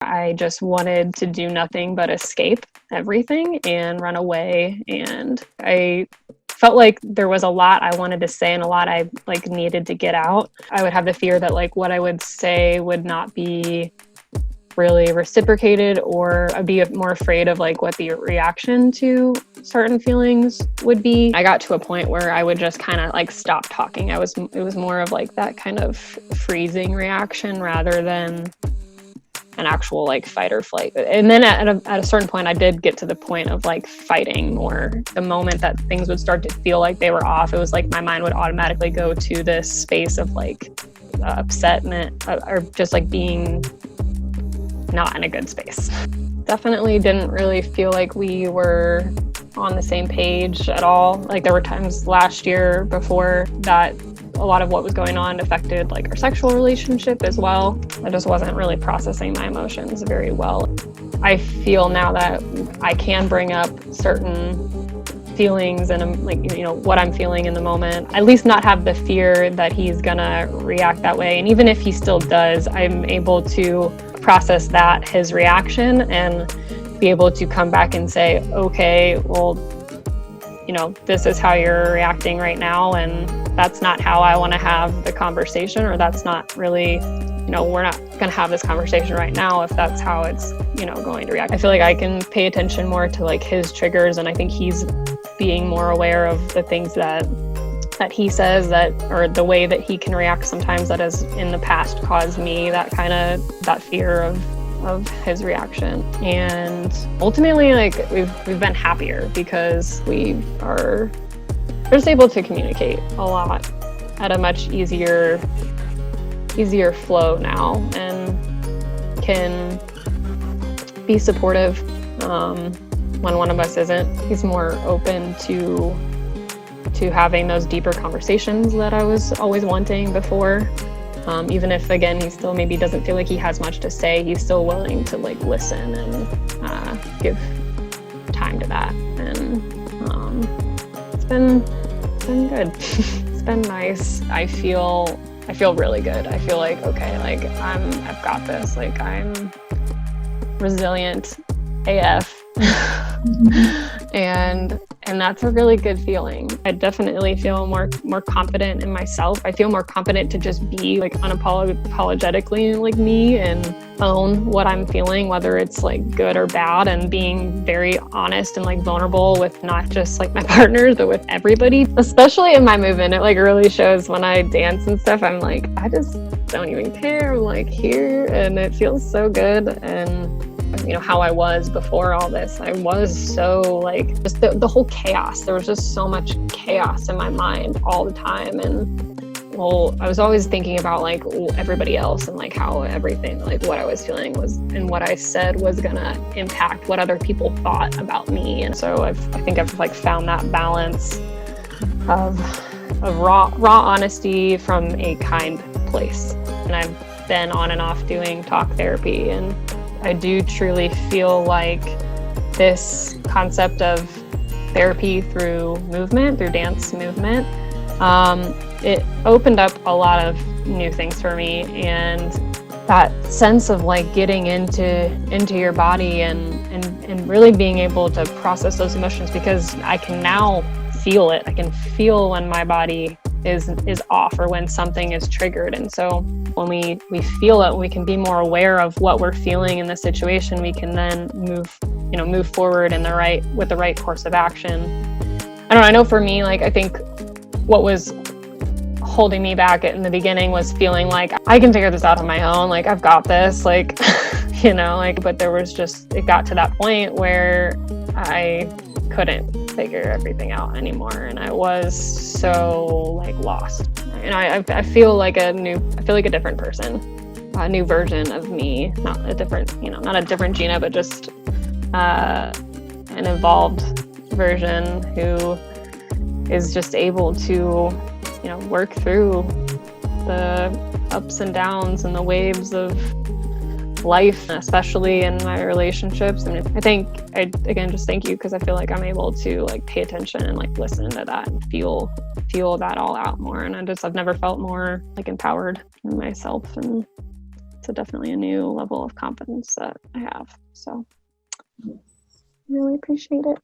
I just wanted to do nothing but escape everything and run away. And I felt like there was a lot I wanted to say and a lot I needed to get out. I would have the fear that what I would say would not be really reciprocated, or I'd be more afraid of what the reaction to certain feelings would be. I got to a point where I would just kind of stop talking. It was more of that kind of freezing reaction rather than an actual fight or flight. And then at a certain point, I did get to the point of fighting more. The moment that things would start to feel like they were off, it was my mind would automatically go to this space of upsetment or just being not in a good space. Definitely didn't really feel like we were on the same page at all. There were times last year before that a lot of what was going on affected our sexual relationship as well. I just wasn't really processing my emotions very well. I feel now that I can bring up certain feelings and what I'm feeling in the moment, at least not have the fear that he's gonna react that way. And even if he still does, I'm able to process his reaction and be able to come back and say, okay, well, this is how you're reacting right now, and that's not how I want to have the conversation, or that's not really, we're not going to have this conversation right now if that's how it's, going to react. I feel like I can pay attention more to his triggers, and I think he's being more aware of the things that he says or the way that he can react sometimes that has in the past caused me that fear of his reaction. And ultimately we've been happier because we are just able to communicate a lot at a much easier flow now, and can be supportive when one of us isn't. He's more open to having those deeper conversations that I was always wanting before. Even if, again, he still maybe doesn't feel like he has much to say, he's still willing to listen and give time to that. And it's been good. It's been nice. I feel really good. I feel like, okay, I've got this. I'm resilient AF. And that's a really good feeling. I definitely feel more confident in myself. I feel more confident to just be unapologetically me and own what I'm feeling, whether it's good or bad, and being very honest and vulnerable with not just my partners, but with everybody. Especially in my movement, it really shows when I dance and stuff. I'm I just don't even care. I'm here, and it feels so good. And how I was before all this. I was so just the whole chaos. There was just so much chaos in my mind all the time. And I was always thinking about everybody else and how everything, what I was feeling was, and what I said was gonna impact what other people thought about me. And so I think I've found that balance of raw honesty from a kind place. And I've been on and off doing talk therapy, and I do truly feel like this concept of therapy through dance movement, it opened up a lot of new things for me. And that sense of getting into your body and really being able to process those emotions, because I can now feel it. I can feel when my body is off or when something is triggered. And so when we feel it, we can be more aware of what we're feeling in the situation. We can then move forward with the right course of action. I know for me, I think what was holding me back in the beginning was feeling I can figure this out on my own. I've got this, but there was it got to that point where I couldn't figure everything out anymore, and I was so lost. I feel a different person, a new version of me, not a different Gina, but just an evolved version who is just able to work through the ups and downs and the waves of life, especially in my relationships. And I think just thank you, because I feel I'm able to pay attention and listen to that and feel that all out more. And I've never felt more empowered in myself and So definitely a new level of confidence that I have. So really appreciate it.